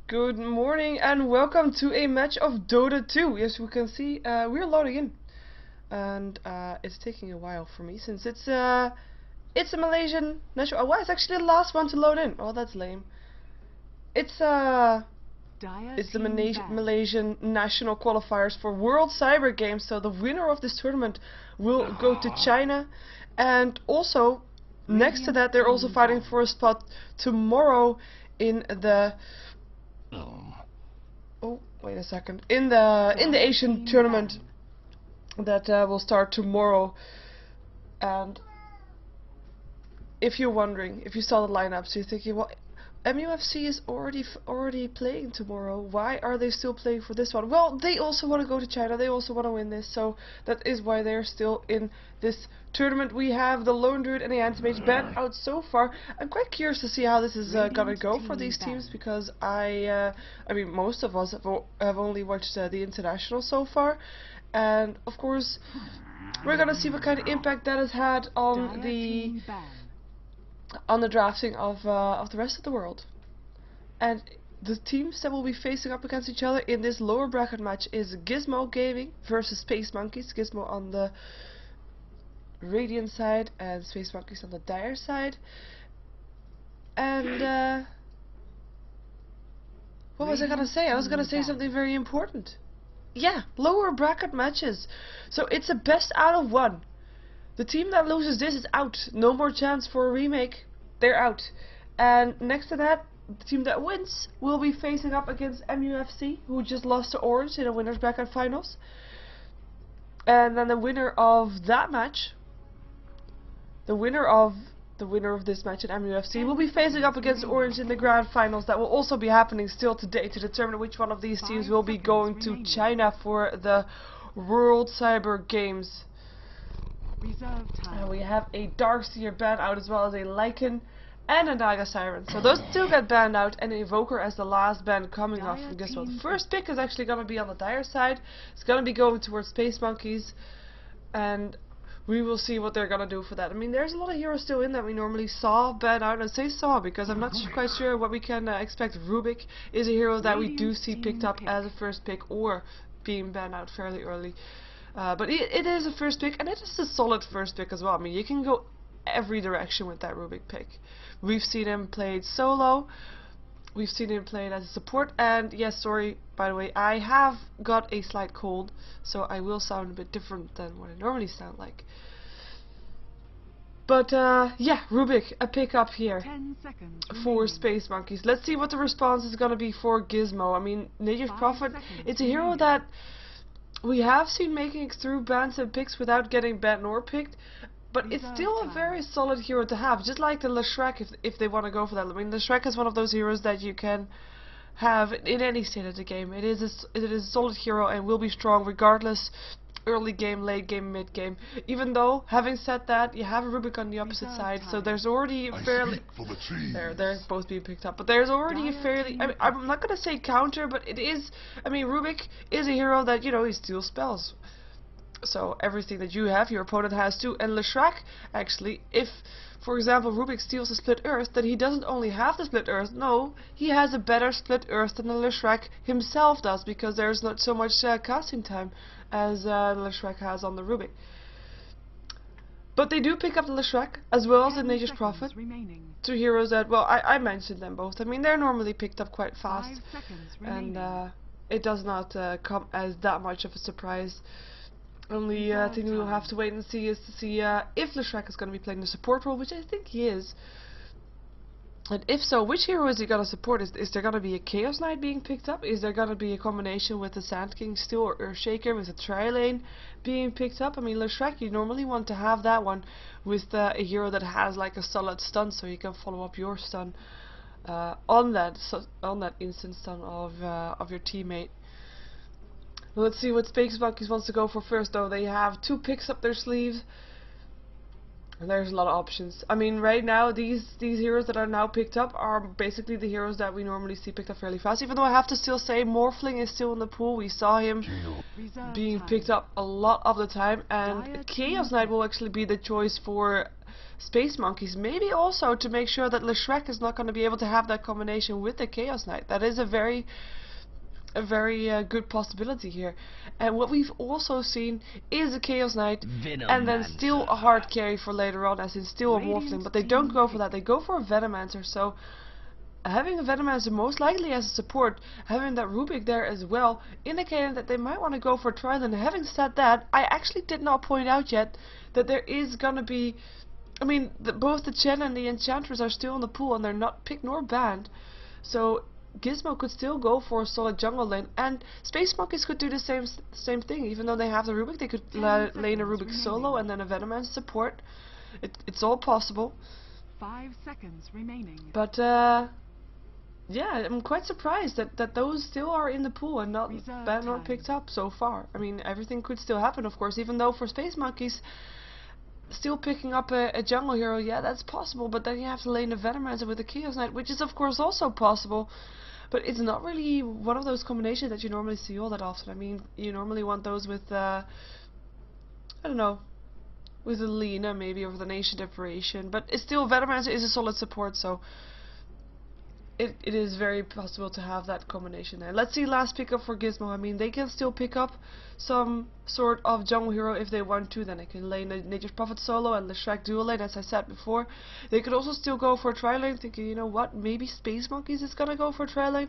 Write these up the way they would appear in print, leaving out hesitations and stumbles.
Good morning and welcome to a match of Dota 2. Yes, we can see we're loading in, and it's taking a while for me since it's a Malaysian national. Oh, it's actually the last one to load in. Oh, that's lame. It's the Malaysian national qualifiers for World Cyber Games. So the winner of this tournament will go to China, and also next to that they're also fighting for a spot tomorrow in the. Oh, wait a second. In the Asian tournament that will start tomorrow. And if you're wondering, if you saw the lineups, you're thinking, well, MUFC is already playing tomorrow. Why are they still playing for this one? Well, they also want to go to China. They also want to win this, so that is why they're still in this tournament. We have the Lone Druid and the Anti-Mage banned out so far. I'm quite curious to see how this is gonna go for these teams, because I mean, most of us have only watched the international so far, and of course we're gonna see what kind of impact that has had on the drafting of the rest of the world. And the teams that will be facing up against each other in this lower bracket match is Gizmo Gaming versus Spacemonkeys. Gizmo on the Radiant side and Spacemonkeys on the Dire side. And what was I gonna say? I was gonna say something very important. Yeah, lower bracket matches. So it's a best out of one. The team that loses this is out. No more chance for a remake. They're out. And next to that, the team that wins will be facing up against MUFC, who just lost to Orange in the winners bracket finals. And then the winner of that match, the winner of this match at MUFC, will be facing up against Orange in the grand finals. That will also be happening still today to determine which one of these teams will be going to China for the World Cyber Games. We have a Darkseer banned out, as well as a Lycan and a Naga Siren. So those two get banned out, and Evoker as the last ban coming off from Gizmo. The first pick is actually going to be on the Dire side. It's going to be going towards Spacemonkeys, and we will see what they're going to do for that. I mean, there's a lot of heroes still in that we normally saw banned out. And I say saw because I'm not quite sure what we can expect. Rubik is a hero that we do see picked up as a first pick or being banned out fairly early. But it is a first pick, and it is a solid first pick as well. I mean, you can go every direction with that Rubik pick. We've seen him played solo, we've seen him played as a support, and yes, sorry, by the way, I have got a slight cold, so I will sound a bit different than what I normally sound like. But yeah, Rubik, a pick up here for Spacemonkeys. Let's see what the response is going to be for Gizmo. I mean, Native Prophet, it's a hero that we have seen making it through bans and picks without getting banned nor picked, but it's still a very solid hero to have, just like the Leshrac if they want to go for that. I mean, Leshrac is one of those heroes that you can have in any state of the game. It is a solid hero and will be strong regardless, early game, late game, mid game. Even though, having said that, you have a Rubik on the opposite side, so there's already a fairly... They're both being picked up, but there's already a fairly... I mean, I'm not gonna say counter, but it is... I mean, Rubik is a hero that, you know, he steals spells. So everything that you have, your opponent has too. And Leshrac, actually, if, for example, Rubik steals a Split Earth, then he doesn't only have the Split Earth, no, he has a better Split Earth than the Leshrac himself does, because there's not so much casting time as Leshrac has on the Rubik. But they do pick up the Leshrac as well as the Native Prophet. Two heroes that, well, I mentioned them both. I mean, they're normally picked up quite fast, and it does not come as that much of a surprise. Only thing we will have to wait and see is to see if Leshrac is going to be playing the support role, which I think he is. And if so, which hero is he going to support? Is there going to be a Chaos Knight being picked up? Is there going to be a combination with the Sand King still, or Earthshaker with a Tri-Lane being picked up? I mean, Leshrac, you normally want to have that one with a hero that has like a solid stun, so you can follow up your stun on that instant stun of your teammate. Let's see what Spacemonkeys wants to go for first, though. They have two picks up their sleeves, and there's a lot of options. I mean, right now, these heroes that are now picked up are basically the heroes that we normally see picked up fairly fast. Even though I have to still say, Morphling is still in the pool. We saw him being picked up a lot of the time, and Chaos Knight will actually be the choice for Spacemonkeys. Maybe also to make sure that Leshrac is not going to be able to have that combination with the Chaos Knight. That is a very good possibility here. And what we've also seen is a Chaos Knight and then still a hard carry for later on, as in still a Morphling, but they don't go for that, they go for a Venomancer. So having a Venomancer most likely as a support, having that Rubik there as well, indicating that they might want to go for Trident. Having said that, I actually did not point out yet that there is gonna be, I mean, both the Chen and the Enchantress are still in the pool and they're not picked nor banned. So Gizmo could still go for a solid jungle lane, and Spacemonkeys could do the same thing. Even though they have the Rubik, they could lane a Rubik solo and then a Venomancer support. It's all possible. 5 seconds remaining. But yeah, I'm quite surprised that those still are in the pool and not banned or picked up so far. I mean, everything could still happen, of course, even though for Spacemonkeys, still picking up a jungle hero, yeah, that's possible, but then you have to lane a Venomancer with a Chaos Knight, which is of course also possible, but it's not really one of those combinations that you normally see all that often. I mean, you normally want those with, I don't know, with a Lena maybe, or with an Ancient Apparition, but it's still, Venomancer is a solid support, so it is very possible to have that combination there. Let's see last pickup for Gizmo. I mean, they can still pick up some sort of jungle hero if they want to. Then they can lane the Nature's Prophet solo and Leshrac dual lane, as I said before. They could also still go for a tri-lane, thinking, you know what, maybe Spacemonkeys is gonna go for a tri-lane,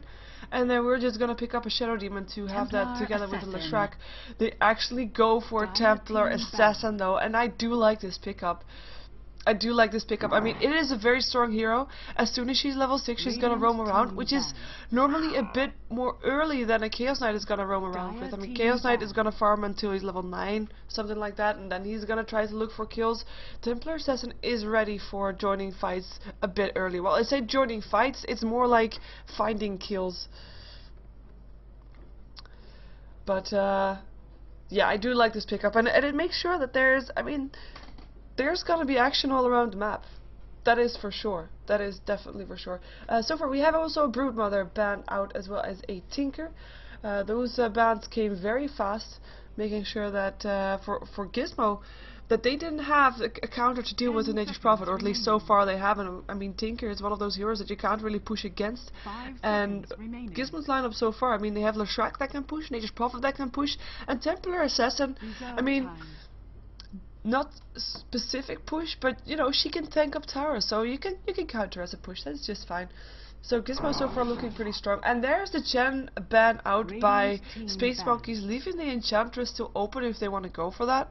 and then we're just gonna pick up a Shadow Demon to have that together with the Leshrac. They actually go for a Templar Assassin though, and I do like this pickup. I do like this pickup. I mean, it is a very strong hero. As soon as she's level 6, she's gonna roam around, which is normally a bit more early than a Chaos Knight is gonna roam around with. I mean, Chaos Knight is gonna farm until he's level 9, something like that, and then he's gonna try to look for kills. Templar Assassin is ready for joining fights a bit early. Well, I say joining fights, it's more like finding kills. But, yeah, I do like this pickup, and it makes sure that there's, I mean, there's gonna be action all around the map. That is for sure. That is definitely for sure. So far we have also a Broodmother banned out, as well as a Tinker. Those bans came very fast, making sure that for Gizmo, that they didn't have a counter to deal with the Nature's Prophet, or at least so far they haven't. I mean, Tinker is one of those heroes that you can't really push against. And Gizmo's lineup so far, I mean, they have Leshrac that can push, Nature's Prophet that can push, and Templar Assassin, I mean, not specific push, but you know, she can tank up towers, so you can counter as a push. That's just fine. So Gizmo so far looking pretty strong. And there's the Chen ban out by Spacemonkeys, leaving the Enchantress still open if they want to go for that.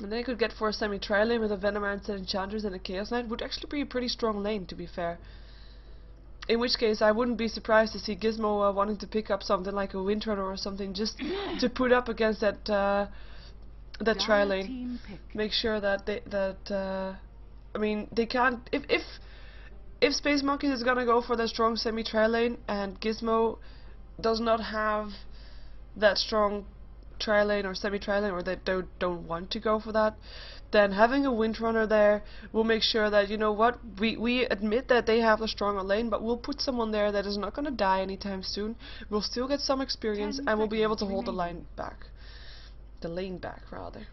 And they could get for a semi-tri lane with a Venomancer, Enchantress and a Chaos Knight. Would actually be a pretty strong lane, to be fair. In which case, I wouldn't be surprised to see Gizmo wanting to pick up something like a Windrunner or something, just to put up against that tri-lane. Make sure that I mean, they can't, if Spacemonkeys is gonna go for the strong semi-tri lane and Gizmo does not have that strong tri-lane or semi-tri lane, or they don't want to go for that, then having a Windrunner there will make sure that, you know what, we admit that they have a stronger lane, but we'll put someone there that is not gonna die anytime soon. We'll still get some experience and we'll be able to hold the line back. The lane back, rather.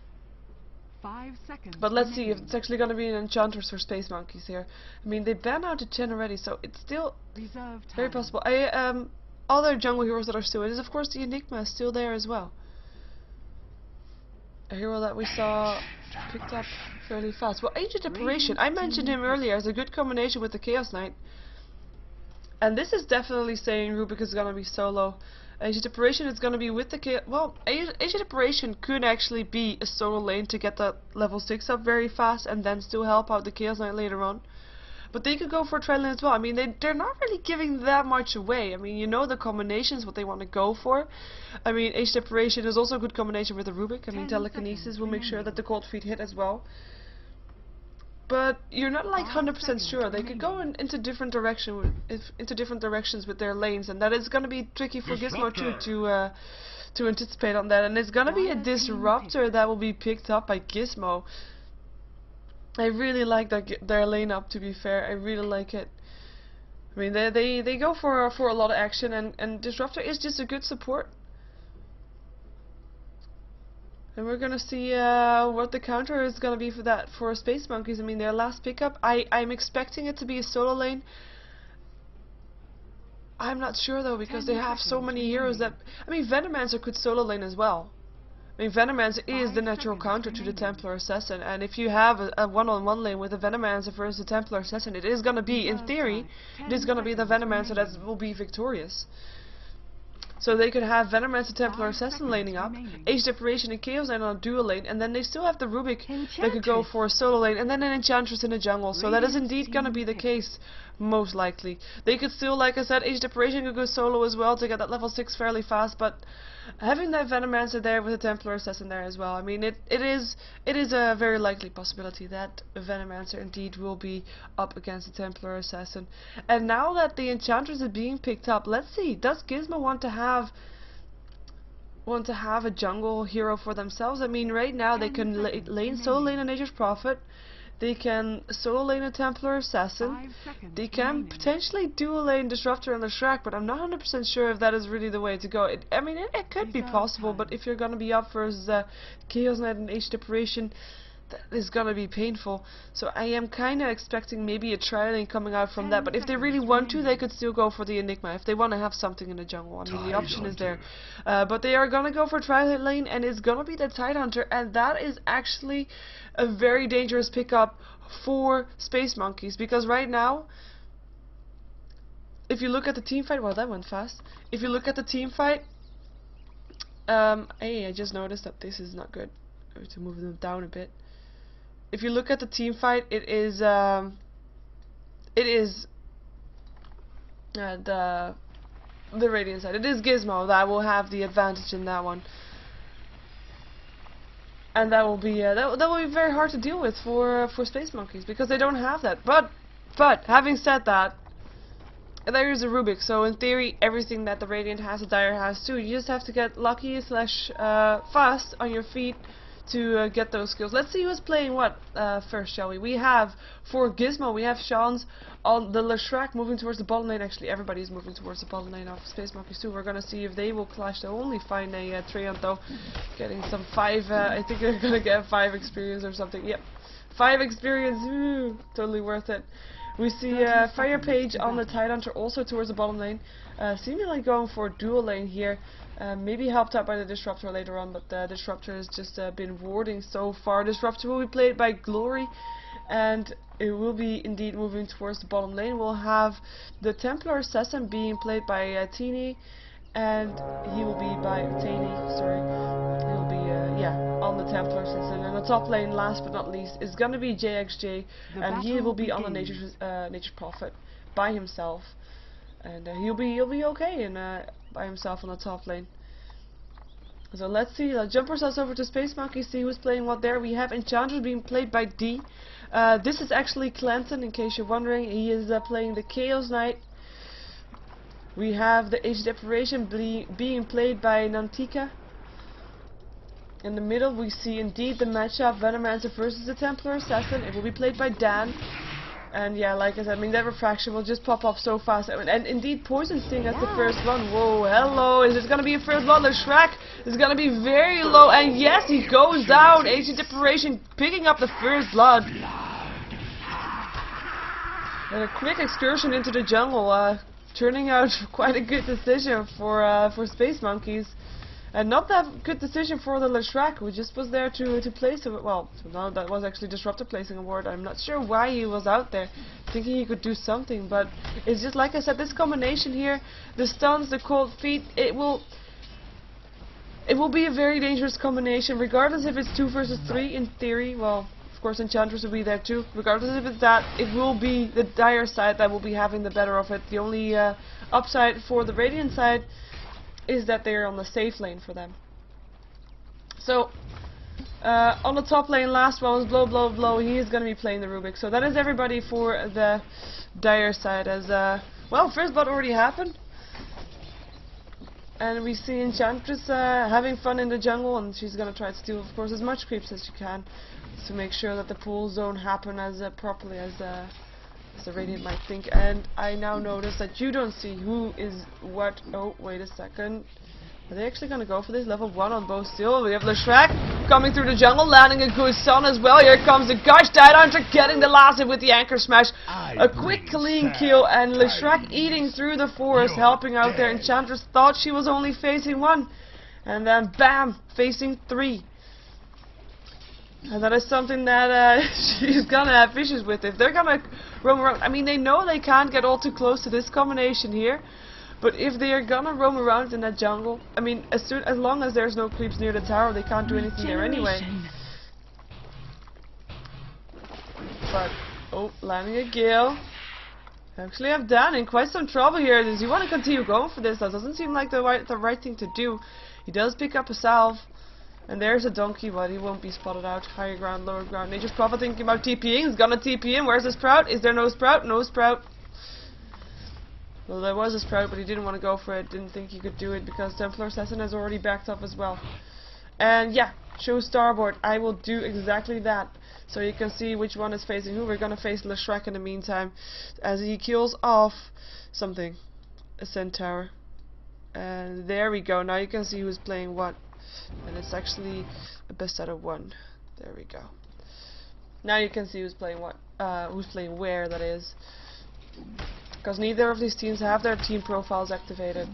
5 seconds. But let's see if it's actually going to be an Enchantress for Spacemonkeys here. I mean, they banned out the Chen already, so it's still very possible. Other jungle heroes that are still in is, of course, the Enigma is still there as well. A hero that we saw picked up fairly fast. Well, Ancient Apparition, I mentioned him earlier as a good combination with the Chaos Knight. And this is definitely saying Rubik is going to be solo. Ancient Apparition is going to be with the well, Ancient Apparition could actually be a solo lane to get that level 6 up very fast and then still help out the Chaos Knight later on. But they could go for a tri lane as well. I mean, they're not really giving that much away. I mean, you know the combinations, what they want to go for. I mean, Ancient Apparition is also a good combination with the Rubik. I mean, Telekinesis will make sure that the Cold Feet hit as well. But you're not like 100% sure. They could go into different directions with their lanes, and that is going to be tricky for Gizmo to anticipate on that. And it's going to be a Disruptor that will be picked up by Gizmo. I really like their lane up. To be fair, I really like it. I mean, they go for a lot of action, and Disruptor is just a good support. And we're gonna see what the counter is gonna be for that for Spacemonkeys. I mean, their last pickup. I'm expecting it to be a solo lane. I'm not sure though, because they have so many heroes that. I mean, Venomancer could solo lane as well. I mean, Venomancer is the natural counter to the Templar Assassin, and if you have a one-on-one lane with a Venomancer versus a Templar Assassin, it is gonna be, in theory, it is gonna be the Venomancer that will be victorious. So they could have Venomancer Templar Assassin laning up, Age Deprivation and Chaos Knight on a dual lane, and then they still have the Rubik that could go for a solo lane, and then an Enchantress in the jungle. So that is indeed gonna be the case, most likely. They could still, like I said, Age Deprivation could go solo as well to get that level 6 fairly fast, but having that Venomancer there with a Templar Assassin there as well, I mean, it is a very likely possibility that a Venomancer indeed will be up against a Templar Assassin. And now that the Enchantress is being picked up, let's see, does Gizmo want to have a jungle hero for themselves? I mean, right now they can solo lane a Nature's Prophet. They can solo lane a Templar Assassin. They can potentially dual lane Disruptor and the Shrek, but I'm not 100% sure if that is really the way to go. I mean, it could be possible, but if you're gonna be up versus Chaos Knight and Age Deprivation, that is gonna be painful. So I am kinda expecting maybe a tri-lane coming out from that, but if they really want to, they could still go for the Enigma, if they want to have something in the jungle. I mean, the option is there. But they are gonna go for tri-lane, and it's gonna be the Tidehunter, and that is actually a very dangerous pickup for Spacemonkeys, because right now, if you look at the team fight, well, that went fast. If you look at the team fight, hey, I just noticed that this is not good. I have to move them down a bit. If you look at the team fight, it is the Radiant side. It is Gizmo that will have the advantage in that one, and that will be very hard to deal with for Spacemonkeys, because they don't have that. But having said that, there is a Rubik, so in theory everything that the Radiant has, the Dire has too. You just have to get lucky / fast on your feet to get those skills. Let's see who's playing what first, shall we? We have, for Gizmo, we have Sean's on the Shrek moving towards the bottom lane. Actually, everybody's moving towards the bottom lane of Spacemonkeys too. We're gonna see if they will clash. They'll only find a Treant though, getting some 5, I think they're gonna get 5 experience or something. Yep, 5 experience, ooh, totally worth it. We see Fire Page on the Tidehunter also towards the bottom lane, seemingly going for a dual lane here. Maybe helped out by the Disruptor later on, but the Disruptor has just been warding so far. Disruptor will be played by Glory, and it will be indeed moving towards the bottom lane. We'll have the Templar Assassin being played by Teeny, and he will be by Taney, sorry. He'll be, on the Templar Assassin. And the top lane, last but not least, is gonna be JXJ, and he will be on the Nature's Prophet by himself. And he'll be okay in by himself on the top lane. So let's see. Let's jump ourselves over to Spacemonkeys, see who's playing what there. We have Enchantress being played by D. This is actually Clanton, in case you're wondering. He is playing the Chaos Knight. We have the Age Deprivation being played by Nantika. In the middle we see indeed the matchup Venomancer versus the Templar Assassin. It will be played by Dan. And yeah, like I said, I mean, that refraction will just pop off so fast. And indeed, Poison Sting as the first one. Whoa, hello, is it gonna be a first blood? The Shrek is gonna be very low, and yes, he goes down. Age Deprivation picking up the first blood. And a quick excursion into the jungle, turning out quite a good decision for Spacemonkeys. And not that good decision for the Shrek, who just was there to place a, well, no, that was actually Disruptor placing a ward. I'm not sure why he was out there, thinking he could do something, but it's just like I said, this combination here, the stuns, the cold feet, it will be a very dangerous combination, regardless if it's 2 versus 3 in theory. Well, of course Enchantress will be there too. Regardless if it's that, it will be the Dire side that will be having the better of it. The only upside for the Radiant side is that they're on the safe lane for them. So, on the top lane, last one was Blow, Blow, Blow. He is going to be playing the Rubik. So that is everybody for the Dire side. As well, first blood already happened, and we see Enchantress having fun in the jungle, and she's going to try to steal, of course, as much creeps as she can to make sure that the pools don't happen as properly as the Radiant might think. And I now notice that you don't see who is what. Oh, wait a second. Are they actually going to go for this? Level 1 on both still. We have the Shrek. coming through the jungle, landing a good stun as well. Here comes the Gush Tidehunter getting the last hit with the anchor smash. A quick clean kill, and Leshrac eating through the forest, helping out there. Enchantress thought she was only facing one, and then bam, facing three. And that is something that she's gonna have issues with if they're gonna roam around. I mean, they know they can't get all too close to this combination here, but if they are gonna roam around in that jungle, I mean, as long as there's no creeps near the tower, they can't do anything there anyway. But oh, landing a Gale. Actually, I'm down in quite some trouble here. Does he want to continue going for this? That doesn't seem like the right thing to do. He does pick up a salve. And there's a donkey, but he won't be spotted out. Higher ground, lower ground. Nature's Prophet thinking about TPing. He's gonna TP in. Where's the Sprout? Is there no Sprout? No Sprout. Well, there was a Sprout, but he didn't want to go for it. Didn't think he could do it because Templar Assassin has already backed up as well. And yeah, show starboard. I will do exactly that. So you can see which one is facing who. We're gonna face Leshrac in the meantime as he kills off something. A centaur. And there we go. Now you can see who's playing what. And it's actually a best out of one. There we go. Now you can see who's playing what, who's playing where, that is. Because neither of these teams have their team profiles activated.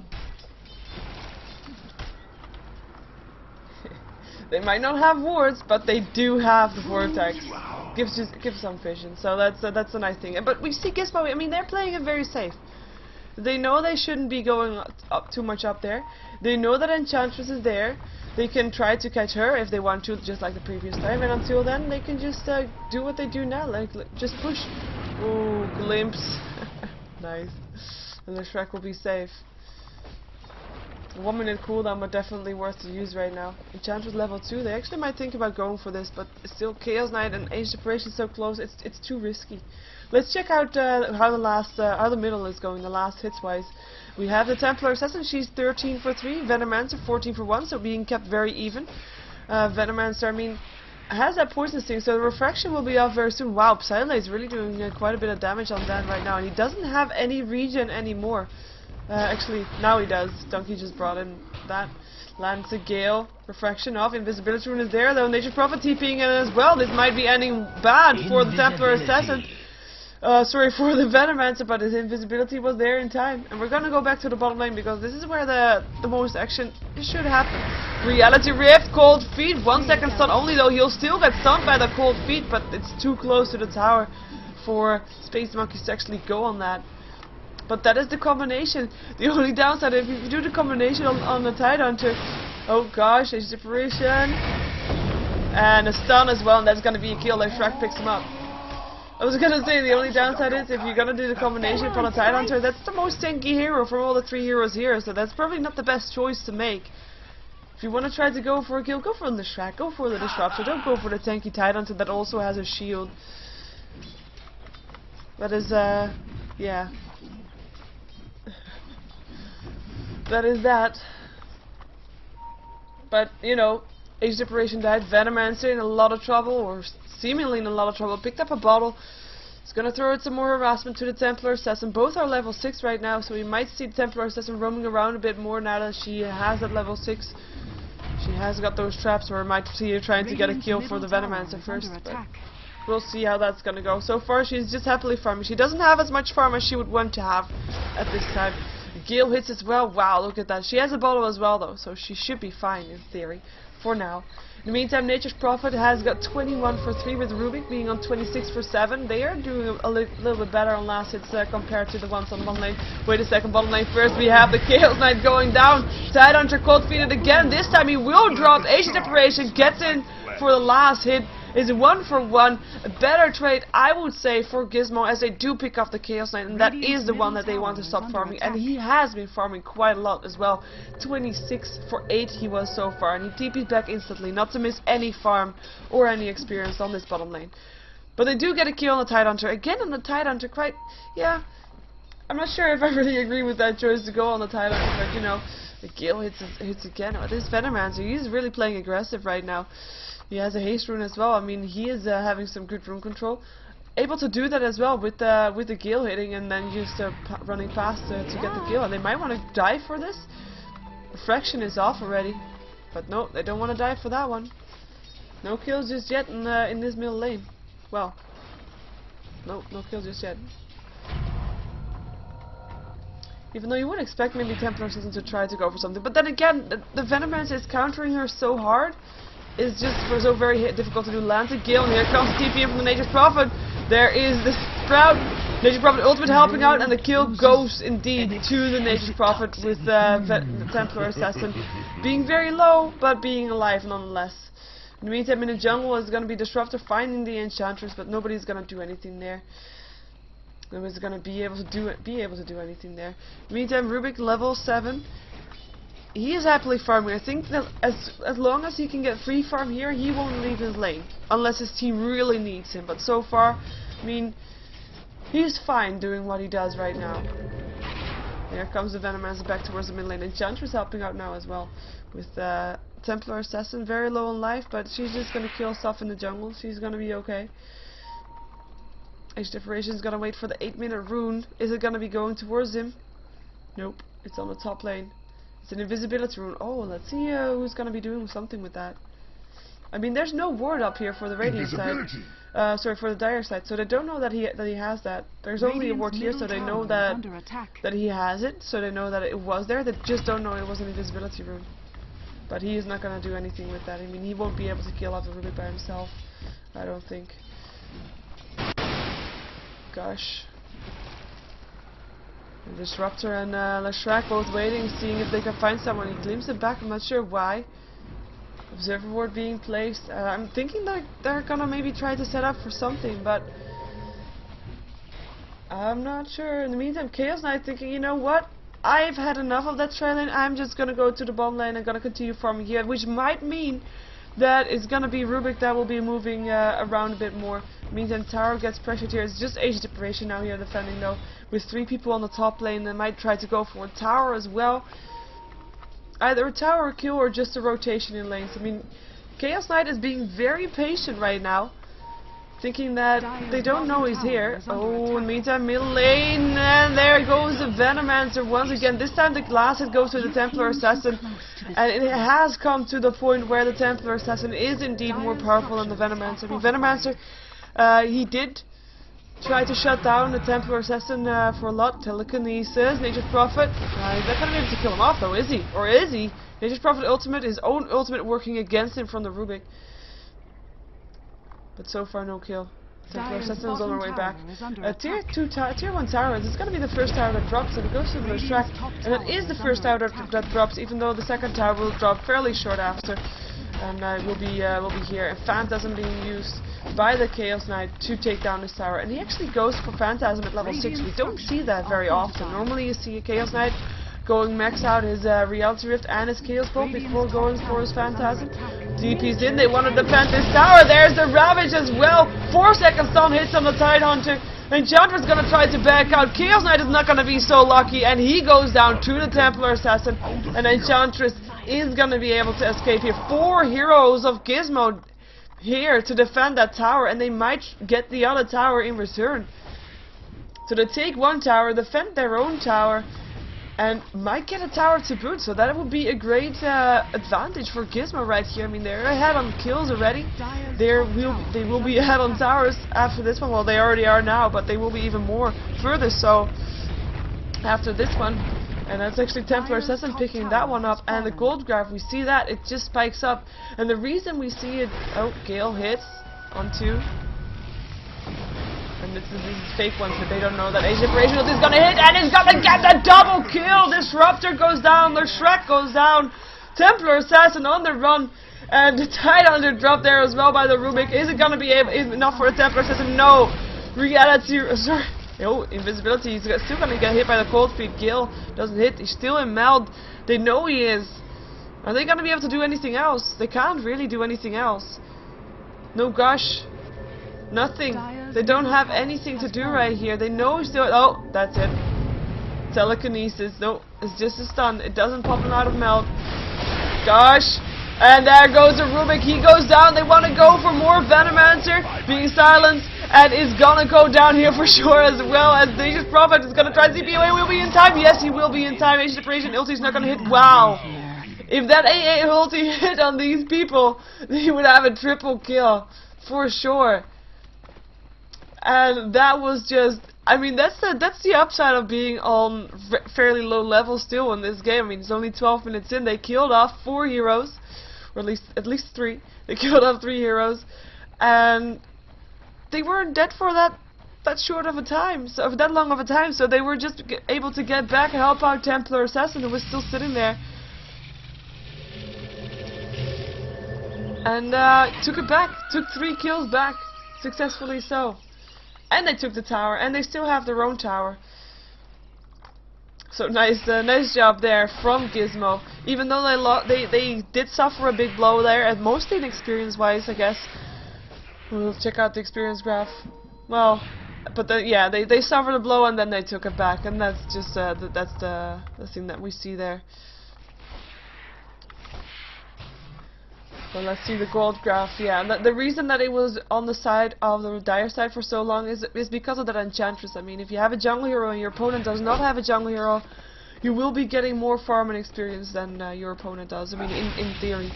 They might not have wards, but they do have the vortex. Gives some vision. So that's a nice thing. But we see Gizmo. I mean, they're playing it very safe. They know they shouldn't be going up too much up there. They know that Enchantress is there. They can try to catch her if they want to, just like the previous time. And until then, they can just do what they do now, like just push. Ooh, glimpse. Nice. And the Shrek will be safe. 1 minute cooldown, but definitely worth to use right now. Enchantress level 2. They actually might think about going for this, but still Chaos Knight and Age Separation so close. It's too risky. Let's check out how the middle is going, the last hits wise. We have the Templar Assassin. She's 13 for 3. Venomancer 14 for 1, so being kept very even. Venomancer, I mean, has that poison sting, so the refraction will be off very soon. Wow, Psylocke is really doing quite a bit of damage on Dan right now, and he doesn't have any regen anymore. Actually, now he does. Donkey just brought in that. Lands a Gale. Refraction off. Invisibility rune is there, though. Nature's Prophet TPing in as well. This might be ending bad for the Templar Assassin. Sorry, for the Venomancer, but his invisibility was there in time. And we're gonna go back to the bottom lane because this is where the most action should happen. Reality Rift, Cold Feet, 1 second stun only, though. He'll still get stunned by the Cold Feet, but it's too close to the tower for Spacemonkeys to actually go on that. But that is the combination. The only downside, if you do the combination on the Tidehunter, oh gosh, Age Separation, and a stun as well, and that's gonna be a kill. Like Shrek picks him up. I was gonna say the only downside is if you're gonna do the combination upon a Tidehunter, that's the most tanky hero from all the 3 heroes here, so that's probably not the best choice to make. If you want to try to go for a kill, go for the Shrek, go for the Disruptor, don't go for the tanky Tidehunter that also has a shield. That is, yeah. That is that. But, you know, Age Separation died, Venomancer in a lot of trouble, or seemingly in a lot of trouble, picked up a bottle. It's gonna throw out some more harassment to the Templar Assassin. Both are level 6 right now, so we might see the Templar Assassin roaming around a bit more now that she has that level 6. She has got those traps, or we might see her trying to get a kill for the Venomancer first. But we'll see how that's gonna go. So far, she's just happily farming. She doesn't have as much farm as she would want to have at this time. Gale hits as well. Wow, look at that. She has a bottle as well, though, so she should be fine in theory for now. In the meantime, Nature's Prophet has got 21 for 3 with Rubik being on 26 for 7. They are doing a little bit better on last hits compared to the ones on bottom lane. Wait a second, bottom lane first. We have the Chaos Knight going down. Tidehunter cold feeded again. This time he will drop. Age Separation gets in for the last hit. Is 1 for 1. A better trade, I would say, for Gizmo, as they do pick up the Chaos Knight, and that is the one that they want to stop farming. And he has been farming quite a lot as well. 26 for 8 he was so far, and he TP's back instantly, not to miss any farm or any experience on this bottom lane. But they do get a kill on the Tidehunter. Again on the Tidehunter, quite, yeah, I'm not sure if I really agree with that choice to go on the Tidehunter, but you know, the Gale hits again. Oh, this Venomancer, he's really playing aggressive right now. He has a haste rune as well. I mean, he is having some good rune control. Able to do that as well with the Gale hitting and then just running past to get the kill. And they might want to die for this. Refraction is off already. But no, they don't want to die for that one. No kills just yet in this middle lane. Well, no kills just yet. Even though you would expect maybe Templar Assassin to try to go for something. But then again, the Venomancer is countering her so hard. It's just so very difficult to do. Lands a Gale, and here comes TP from the Nature's Prophet. There is the Sprout. Nature's Prophet ultimate helping out, and the kill goes indeed to the Nature's Prophet with the Templar Assassin being very low, but being alive nonetheless. In the meantime, in the jungle is going to be Disruptor finding the Enchantress, but nobody's going to do anything there. Nobody's going to be able to do anything there. In the meantime, Rubik level 7. He is happily farming. I think that as long as he can get free farm here, he won't leave his lane. Unless his team really needs him. But so far, I mean, he's fine doing what he does right now. Here comes the Venomancer back towards the mid lane. Enchantress helping out now as well. With Templar Assassin, very low on life, but she's just going to kill stuff in the jungle. She's going to be okay. Age Differentiation is going to wait for the 8-minute rune. Is it going to be going towards him? Nope. It's on the top lane. It's an invisibility rune. Oh, let's see who's going to be doing something with that. I mean, there's no ward up here for the Radiant side. Sorry, for the Dire side. So they don't know that he has that. There's only a ward here, so they know that he has it. So they know that it was there. They just don't know it was an invisibility rune. But he is not going to do anything with that. I mean, he won't be able to kill off the Rubik by himself. I don't think. Gosh. And Disruptor and Leshrac both waiting, seeing if they can find someone. He glimpses it back, I'm not sure why. Observer ward being placed. I'm thinking that they're gonna maybe try to set up for something, but I'm not sure. In the meantime, Chaos Knight thinking, you know what? I've had enough of that trail lane. I'm just gonna go to the bomb lane and gonna continue farming here, which might mean that it's gonna be Rubik that will be moving around a bit more. Meantime, Tower gets pressured here. It's just Age Deprivation now here defending though, with 3 people on the top lane. They might try to go for a tower as well. Either a tower kill or just a rotation in lanes. I mean, Chaos Knight is being very patient right now, thinking that they don't know he's here. Oh, in the meantime, middle lane, and there goes the Venomancer once again. This time the glass hit goes to the Templar Assassin, and it has come to the point where the Templar Assassin is indeed more powerful than the Venomancer. I mean, Venomancer, he did try to shut down the Templar Assassin for a lot. Telekinesis, Nature's Prophet. He's not going to be able to kill him off though, is he? Or is he? Nature's Prophet ultimate, his own ultimate working against him from the Rubik. But so far no kill. Templar Assassin is on our way back. Tier 1 tower. This is going to be the first tower that drops, and it goes to the Shrek. And it is the first tower that drops, even though the second tower will drop fairly short after. And will be here. And Phantasm being used by the Chaos Knight to take down this tower. And he actually goes for Phantasm at level 6. We don't see that very often. Normally you see a Chaos Knight going max out his Reality Rift and his Chaos Bolt before going for his Phantasm. DP's in, they want to defend this tower. There's the Ravage as well. 4 second stun hits on the Tidehunter. Enchantress gonna try to back out. Chaos Knight is not gonna be so lucky, and he goes down to the Templar Assassin. And Enchantress is gonna be able to escape here. 4 heroes of Gizmo here to defend that tower, and they might get the other tower in return. So they take 1 tower, defend their own tower, and might get a tower to boot, so that would be a great advantage for Gizmo right here. I mean, they're ahead on kills already. They will be ahead on towers after this one. Well, they already are now, but they will be even more further so after this one. And that's actually Templar Assassin picking that one up, and the gold graph, we see that it just spikes up. And the reason we see it, oh, Gale hits on 2. And this is these fake ones, but they don't know that Age Separation is gonna hit, and it's gonna get the double kill! Disruptor goes down, the Shrek goes down, Templar Assassin on the run, and the Tidehunter dropped there as well by the Rubik. Is it gonna be enough for a Templar Assassin? No! Reality, sorry. Oh, invisibility, he's still gonna get hit by the cold feet. Gale doesn't hit, he's still in meld. They know he is. Are they gonna be able to do anything else? They can't really do anything else. No gush. Nothing. They don't have anything to do right here. They know he's still. Oh, that's it. Telekinesis. No, it's just a stun. It doesn't pop him out of melt. Gosh. And there goes the Rubik. He goes down. They want to go for more Venomancer. Being silenced. And is gonna go down here for sure, as well as Nature's Prophet is gonna try to CP away. Will be in time. Yes, he will be in time. Age Separation ulti is not gonna hit. Wow. If that AA ulti hit on these people, they would have a triple kill for sure. And that was just, I mean, that's the upside of being on fairly low level still in this game. I mean, it's only 12 minutes in. They killed off 4 heroes, or at least 3. They killed off 3 heroes, and they weren't dead for that short of a time, so that long of a time. So they were just able to get back and help out Templar Assassin, who was still sitting there, and took it back. Took 3 kills back successfully. So. And they took the tower, and they still have their own tower. So nice job there from Gizmo. Even though they did suffer a big blow there, and mostly in experience-wise, I guess. We'll check out the experience graph. Well, but yeah, they suffered a blow and then they took it back, and that's just that's the thing that we see there. So let's see the gold graph. Yeah, and the reason that it was on the side of the dire side for so long is because of that enchantress. I mean, if you have a jungle hero and your opponent does not have a jungle hero, you will be getting more farm and experience than your opponent does. I mean, in theory.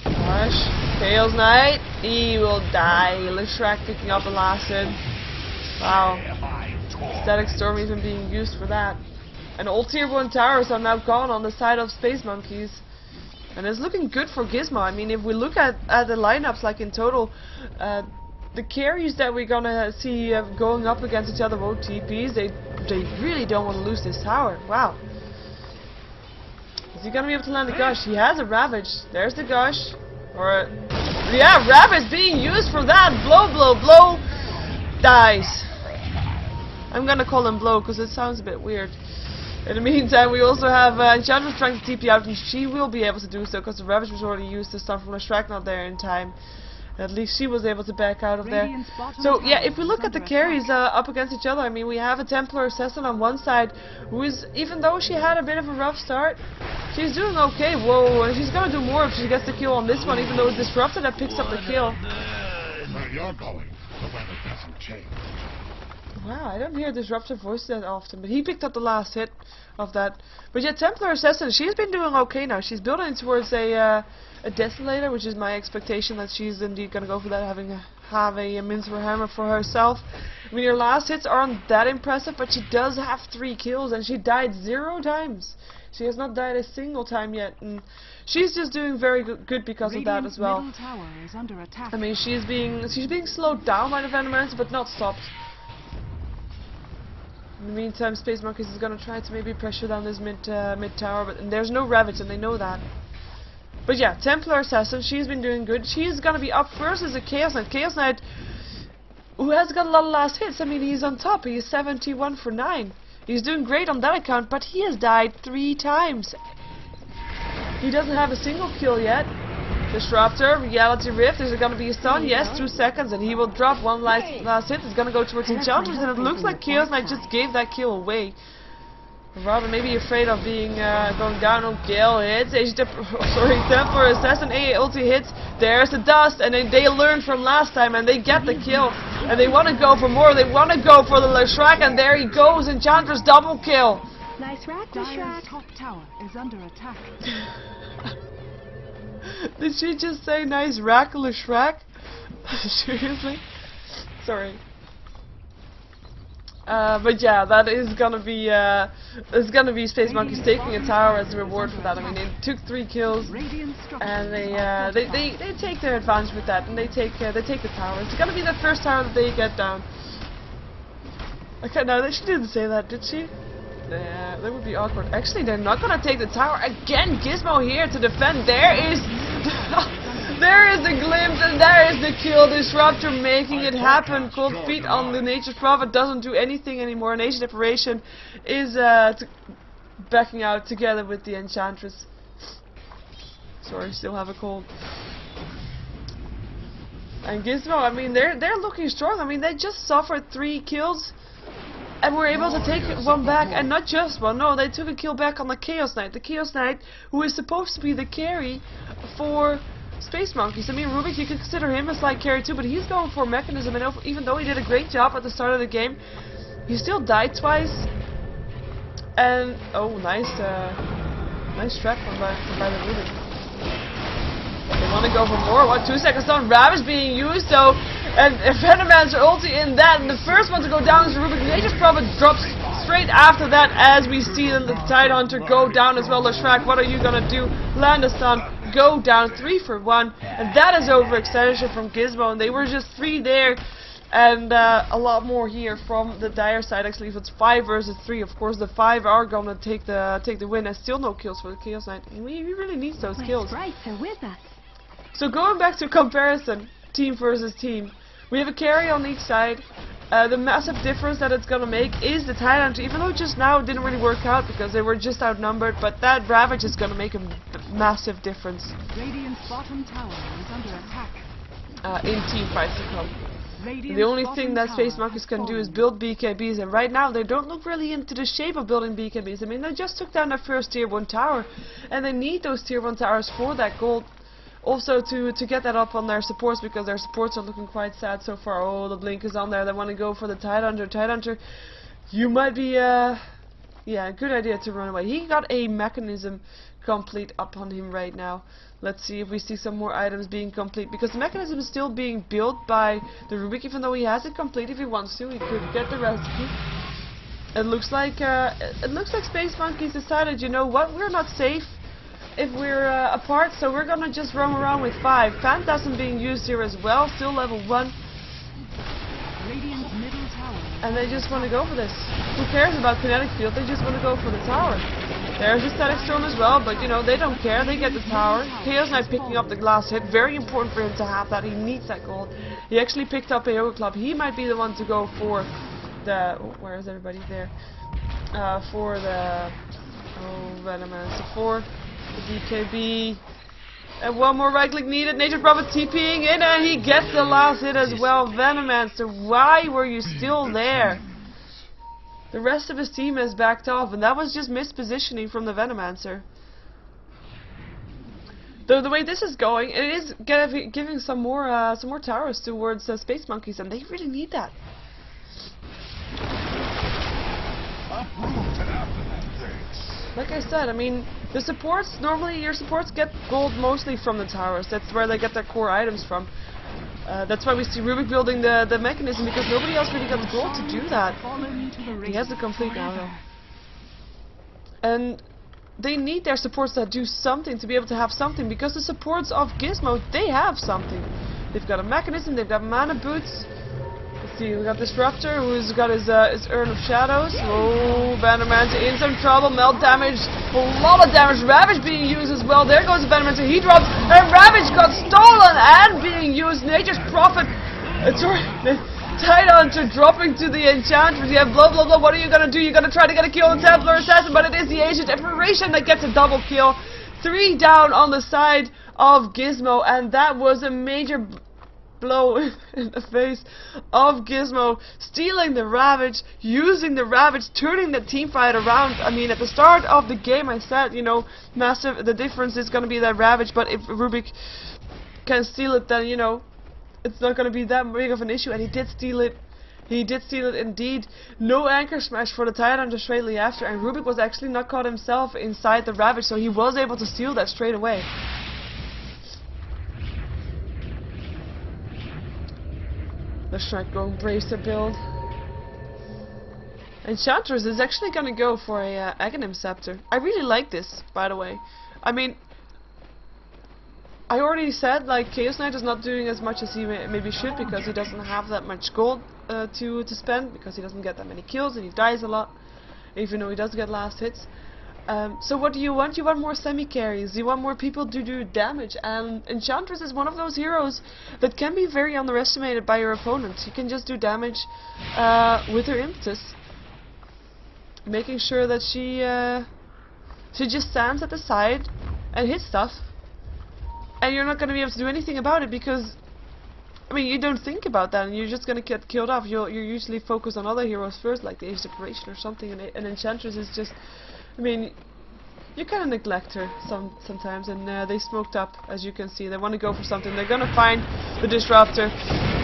Gosh, Chaos Knight, he will die. Leshrac picking up a last hit. Wow. Static Storm even being used for that. And all tier 1 towers are now gone on the side of Spacemonkeys. And it's looking good for Gizmo. I mean, if we look at the lineups, like in total, the carries that we're gonna see going up against each other with TPs, they really don't want to lose this tower. Wow. Is he gonna be able to land a gush? He has a Ravage. There's the gush. Or yeah, Ravage being used for that. Blow, blow, blow. Dies. I'm gonna call him blow because it sounds a bit weird. In the meantime, we also have Enchantress trying to TP out, and she will be able to do so because the Ravage was already used to stun from Leshrac not there in time. At least she was able to back out of there. So yeah, if we look at the carries up against each other, I mean, we have a Templar Assassin on one side, who is, even though she had a bit of a rough start, she's doing okay. Whoa, and she's gonna do more if she gets the kill on this one, even though it's Disruptor that picks up the kill. Where you're going, the weather doesn't change. Wow, I don't hear Disruptor voice that often, but he picked up the last hit of that. But yeah, Templar Assassin, she's been doing okay now. She's building towards a Desolator, which is my expectation that she's indeed gonna go for that, have a Minsmer Hammer for herself. I mean, her last hits aren't that impressive, but she does have 3 kills, and she died 0 times. She has not died a single time yet, and she's just doing very good because of that as well. I mean, she's being slowed down by the Venomancer, but not stopped. In the meantime, Spacemonkeys is gonna try to maybe pressure down this mid tower, but there's no Ravage, and they know that. But yeah, Templar Assassin, she's been doing good. She's gonna be up first as a Chaos Knight. Chaos Knight, who has got a lot of last hits. I mean, he's on top. He is 71 for 9. He's doing great on that account, but he has died 3 times. He doesn't have a single kill yet. Disruptor, Reality Rift, is it gonna be a stun? Yes, 2 seconds, and he will drop one last hit. It's gonna go towards Enchantress, and it looks like Chaos Knight just gave that kill away. Rather maybe afraid of being going down. Oh, Gale hits. Templar Assassin AA ulti hits. There's the dust, and they learned from last time, and they get the kill. And they want to go for more. They want to go for the Leshrac, and there he goes. Enchantress double kill. Nice rack, Dire's top tower is under attack. Did she just say nice rack, Leshrac? Seriously? Sorry. But yeah, that is gonna be Spacemonkeys taking a tower as a reward for that. I mean, they took 3 kills, and they take their advantage with that, and they take the tower. It's gonna be the first tower that they get down. Okay, no, she didn't say that, did she? Yeah, that would be awkward. Actually, they're not gonna take the tower again. Gizmo here to defend. There is. There is the glimpse, and there is the kill. Disruptor making it happen. Cold Feet on the Nature's Prophet doesn't do anything anymore. Nation Deprivation is backing out together with the Enchantress. Sorry, still have a cold. And Gizmo, I mean, they're looking strong. I mean, they just suffered 3 kills, and were able to take one back, and not just one. No, they took a kill back on the Chaos Knight. The Chaos Knight, who is supposed to be the carry for Spacemonkeys. I mean, Rubik, you could consider him a slight carry too, but he's going for Mechanism, and even though he did a great job at the start of the game, he still died twice. And oh, nice trap from by the Rubik. They want to go for more. What, 2 seconds down? Ravage being used though, and Venomancer ulti in that, and the first one to go down is Rubik. Nature's Prophet drops straight after that as we see the Tidehunter go down as well. Leshrac, what are you gonna do? Land a stun, go down, 3 for 1, and that is overextension from Gizmo, and they were just 3 there. And a lot more here from the Dire side. Actually, if it's 5 versus 3, of course the 5 are gonna take the win. And still no kills for the Chaos Knight. We really need those kills. With us. So going back to comparison, team versus team, we have a carry on each side. The massive difference that it's gonna make is the Tidehunter, even though just now it didn't really work out because they were just outnumbered. But that Ravage is gonna make a massive difference. Radiant's bottom tower is under attack. In team fights to come. The only thing that Spacemonkeys can do is build BKBs, and right now they don't look really into the shape of building BKBs. I mean, they just took down their first tier 1 tower, and they need those tier 1 towers for that gold. Also to get that up on their supports, because their supports are looking quite sad so far. Oh, the blink is on there. They want to go for the Tidehunter. Tidehunter, you might be, yeah, a good idea to run away. He got a mechanism complete up on him right now. Let's see if we see some more items being complete, because the mechanism is still being built by the Rubik, even though he has it complete. If he wants to, he could get the recipe. It looks like Spacemonkeys decided, you know what, we're not safe if we're apart, so we're gonna just roam around with 5. Phantasm being used here as well, still level 1. Radiant's middle tower. And they just want to go for this. Who cares about kinetic field? They just want to go for the tower. There's a static storm as well, but you know, they don't care. They get the tower. Chaos Knight picking up the glass hit. Very important for him to have that. He needs that gold. He actually picked up a Yoga Club. He might be the one to go for the... Oh, where is everybody there? For the... Oh, Venomancer. For the DKB. And one more right click needed. Nature's Prophet TPing in, and he gets the last hit as well. Venomancer, why were you still there? The rest of his team has backed off, and that was just mispositioning from the Venomancer. Though the way this is going, it is giving some more towers towards Spacemonkeys, and they really need that. Like I said, I mean, the supports, normally your supports get gold mostly from the towers. That's where they get their core items from. That's why we see Rubik building the mechanism, because nobody else really got the gold to do that. He has it complete now, though. And they need their supports that do something to be able to have something, because the supports of Gizmo, they have something. They've got a mechanism, they've got mana boots. Let's see, we got Disruptor, who's got his Urn of Shadows. Oh, Venomancer in some trouble, melt damage, a lot of damage. Ravage being used as well. There goes the Venomancer, he drops, and Ravage got stolen and being used. Nature's Prophet, sorry, Tidehunter dropping to the Enchantress. You have blow, blow, blow. What are you gonna do? You're gonna try to get a kill on Templar Assassin, but it is the Ancient Inspiration that gets a double kill. 3 down on the side of Gizmo, and that was a major blow in the face of Gizmo, stealing the Ravage, using the Ravage, turning the team fight around. I mean, at the start of the game I said, you know, massive, the difference is going to be that Ravage, but if Rubik can steal it, then, you know, it's not going to be that big of an issue, and he did steal it. He did steal it indeed. No anchor smash for the Tidehunter straightly after, and Rubik was actually not caught himself inside the Ravage, so he was able to steal that straight away. The Shrek going Bracer build. Enchantress is actually gonna go for a Aghanim Scepter. I really like this, by the way. I mean, I already said, like, Chaos Knight is not doing as much as he maybe should, because he doesn't have that much gold to spend, because he doesn't get that many kills and he dies a lot, even though he does get last hits. So what do you want? You want more semi-carries, you want more people to do damage, and Enchantress is one of those heroes that can be very underestimated by your opponent. You can just do damage with her impetus, making sure that she just stands at the side and hits stuff, and you're not going to be able to do anything about it, because, I mean, you don't think about that, and you're just going to get killed off. You're usually focused on other heroes first, like the Age of Separation or something, and Enchantress is just, I mean, you kind of neglect her sometimes, and they smoked up, as you can see. They want to go for something. They're going to find the Disruptor.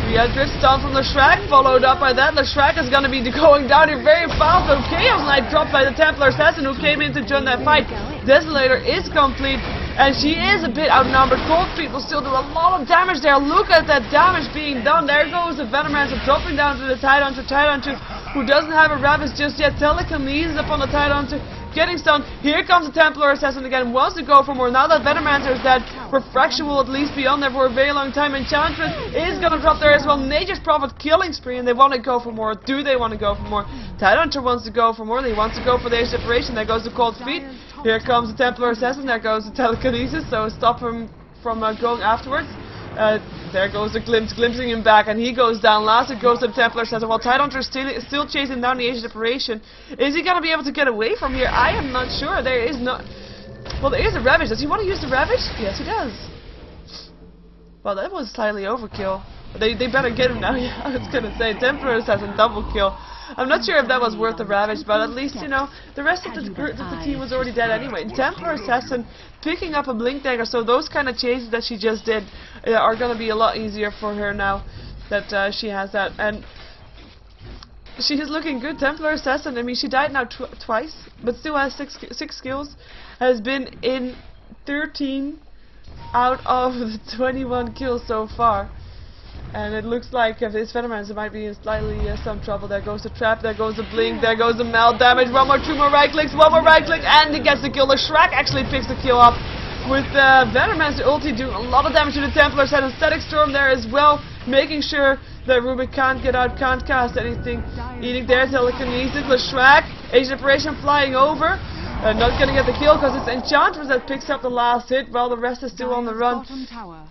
We had Drift Stomp from Leshrac, followed up by that. Leshrac is going to be going down here very fast. So Chaos Knight dropped by the Templar Assassin who came in to join that fight. Desolator is complete, and she is a bit outnumbered. Cold Feet will still do a lot of damage there. Look at that damage being done. There goes the Venomancer dropping down to the Tidehunter. Tidehunter, who doesn't have a Ravage just yet. Telekinesis upon the Tidehunter. Getting stunned. Here comes the Templar Assassin again. Wants to go for more. Now that Venomancer is dead, Refraction will at least be on there for a very long time. Enchantress is going to drop there as well. Nature's Prophet killing spree, and they want to go for more. Do they want to go for more? Tidehunter wants to go for more. They want to go for the Age Separation. There goes the Cold Feet. Here comes the Templar Assassin. There goes the Telekinesis. So stop him from going afterwards. There goes the Glimpse, glimpsing him back, and he goes down. Last it goes to the Templar Assassin, while Tidehunter is still chasing down the Age of Separation. Is he going to be able to get away from here? I am not sure. There is not... Well, there is a Ravage. Does he want to use the Ravage? Yes, he does. Well, that was slightly overkill. They better get him now. Yeah, I was going to say, Templar Assassin double kill. I'm not sure if that was worth the Ravage, but at least, you know, the rest of the team was already dead anyway. Templar Assassin picking up a Blink Dagger, so those kind of chases that she just did are going to be a lot easier for her now that she has that. And she is looking good. Templar Assassin, I mean, she died now twice, but still has six kills. Has been in 13 out of the 21 kills so far. And it looks like if this Venomancer might be in slightly some trouble. There goes the Trap, there goes the Blink, there goes the Melt damage. Two more right clicks, one more right click, and he gets the kill. The Shrek actually picks the kill up with Venomancer ulti doing a lot of damage to the Templars. Had a Static Storm there as well, making sure that Rubik can't get out, can't cast anything. Eating there, Telekinesis, the Shrek, Age Separation flying over. Not gonna get the kill because it's Enchantress that picks up the last hit while the rest is still on the run.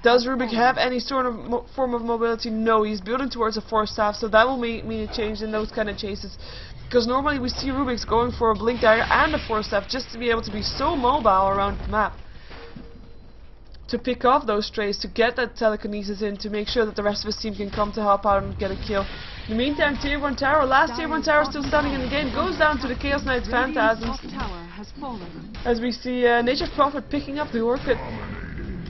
Does Rubik have any sort of form of mobility? No, he's building towards a Force Staff, so that will mean a change in those kind of chases. Because normally we see Rubik's going for a Blink Dagger and a Force Staff just to be able to be so mobile around the map. To pick off those strays, to get that Telekinesis in, to make sure that the rest of his team can come to help out and get a kill. In the meantime, Tier 1 Tower, last Tier 1 Tower still standing in the game, goes down to the Chaos Knight's Phantasms. As we see Nature's Prophet picking up the Orchid.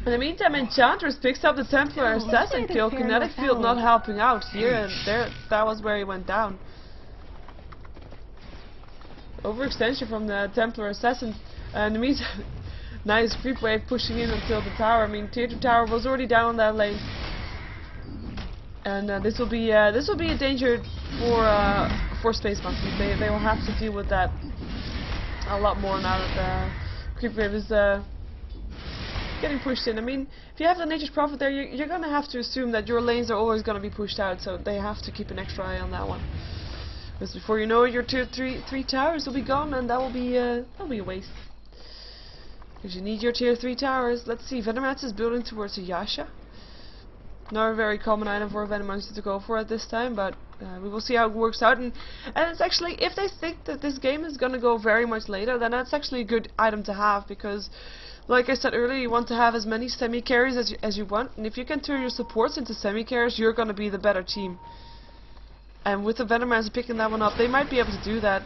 In the meantime, Enchantress picks up the Templar Assassin kill. Kinetic Field not helping out here, and there, that was where he went down. Overextension from the Templar Assassin. In the meantime, nice creep wave pushing in until the tower. I mean, Tier 2 Tower was already down on that lane. And this will be a danger for Spacemonkeys. They will have to deal with that a lot more now that the creep wave is getting pushed in. I mean, if you have the Nature's Prophet there, you're going to have to assume that your lanes are always going to be pushed out, so they have to keep an extra eye on that one. Because before you know it, your Tier 3 towers will be gone, and that'll be a waste. Because you need your Tier 3 towers. Let's see, Venomancer is building towards a Yasha. Not a very common item for a Venomancer to go for at this time, but we will see how it works out. And it's actually, if they think that this game is going to go very much later, then that's actually a good item to have, because, like I said earlier, you want to have as many semi-carries as you want, and if you can turn your supports into semi-carries, you're going to be the better team. And with the Venomancer picking that one up, they might be able to do that.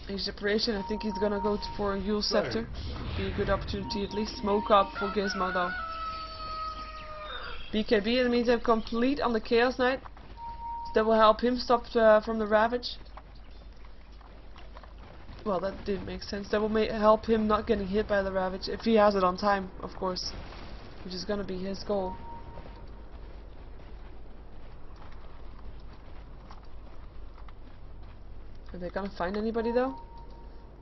Age Separation, I think he's going to go for a Yule Scepter. Be a good opportunity at least. Smoke up for Gizmo though. BKB in the meantime complete on the Chaos Knight. That will help him stop from the Ravage. Well, that did make sense. That will help him not getting hit by the Ravage, if he has it on time, of course. Which is going to be his goal. Are they gonna find anybody though?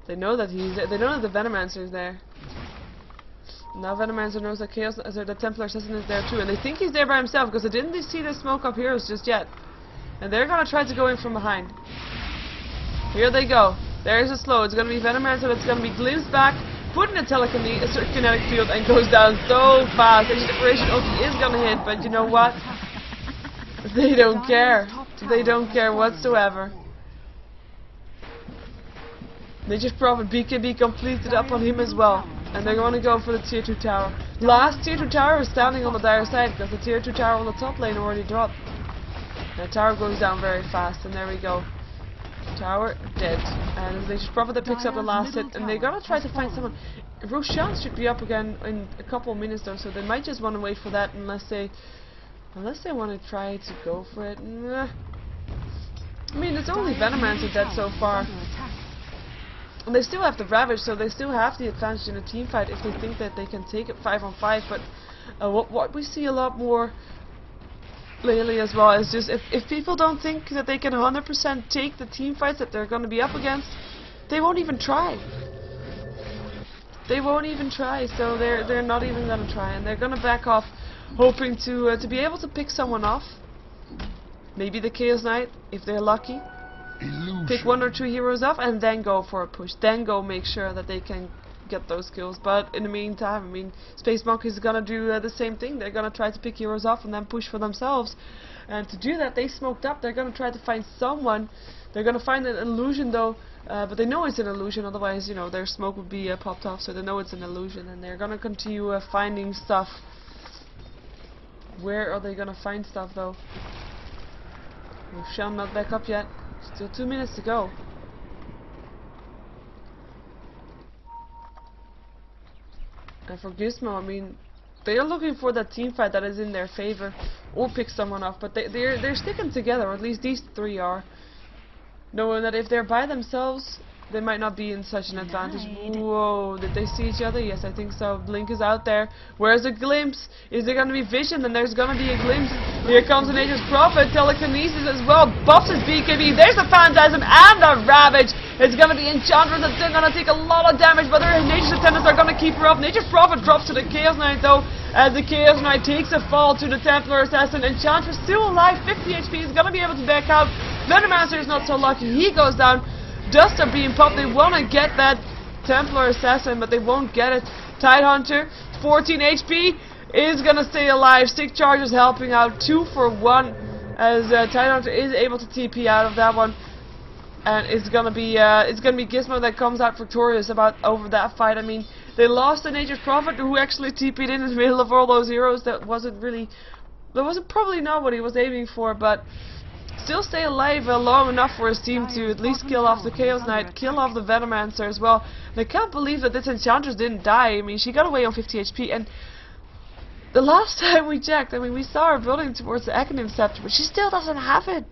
They know that they know that the Venomancer is there. Now Venomancer knows that the Templar Assassin is there too, and they think he's there by himself because they didn't see the smoke up heroes just yet. And they're gonna try to go in from behind. Here they go. There's a slow. It's gonna be Venomancer that's gonna be glimpsed back, put in a kinetic field, and goes down so fast. Age Separation ulti is gonna hit, but you know what? They don't care. They don't care whatsoever. Nature's Prophet BKB completed up on him as well. And they're going to go for the Tier 2 tower. Last Tier 2 tower is standing on the dire side because the Tier 2 tower on the top lane already dropped. The tower goes down very fast, and there we go. Tower dead. And it's Nature's Prophet that picks up the last hit, and they're going to try to find someone. Roshan should be up again in a couple of minutes though, so they might just want to wait for that unless they Unless they want to try to go for it. Nah. I mean, it's only Venomancer dead so far. And they still have the Ravage, so they still have the advantage in a team fight if they think that they can take it 5 on 5. But what we see a lot more lately as well is just if people don't think that they can 100% take the team fights that they're going to be up against, they won't even try. They won't even try, so they're not even going to try, and they're going to back off, hoping to be able to pick someone off. Maybe the Chaos Knight, if they're lucky. Illusion. Pick 1 or 2 heroes off and then go for a push. Then go make sure that they can get those kills. But in the meantime, I mean, Spacemonkeys is gonna do the same thing. They're gonna try to pick heroes off and then push for themselves. And to do that, they smoked up. They're gonna try to find someone. They're gonna find an illusion though, but they know it's an illusion. Otherwise, you know, their smoke would be popped off. So they know it's an illusion, and they're gonna continue finding stuff. Where are they gonna find stuff though? Shell not back up yet. Still 2 minutes to go. And for Gizmo, I mean, they're looking for that team fight that is in their favor, or pick someone off. But they're sticking together, or at least these 3 are, knowing that if they're by themselves, they might not be in such an advantage. Whoa, did they see each other? Yes, I think so. Blink is out there. Where's a glimpse? Is there going to be vision? Then there's going to be a glimpse. Here comes the Nature's Prophet. Telekinesis as well. Buffs his BKB. There's a Phantasm and a Ravage. It's going to be Enchantress that's still going to take a lot of damage, but their Nature's Attendants are going to keep her up. Nature's Prophet drops to the Chaos Knight though, as the Chaos Knight takes a fall to the Templar Assassin. Enchantress still alive. 50 HP. Is going to be able to back out. Venomancer is not so lucky. He goes down. Dust are being popped. They want to get that Templar Assassin, but they won't get it. Tidehunter, 14 HP, is going to stay alive. 6 charges helping out. 2 for 1, as Tidehunter is able to TP out of that one. And it's gonna be Gizmo that comes out victorious over that fight. I mean, they lost the Nature's Prophet, who actually TP'd in the middle of all those heroes. That wasn't probably not what he was aiming for, but still stay alive long enough for his team to at least kill off the Chaos Knight, kill off the Venomancer as well. And I can't believe that this Enchantress didn't die. I mean, she got away on 50 HP, and the last time we checked, I mean, we saw her building towards the Acronym Scepter, but she still doesn't have it.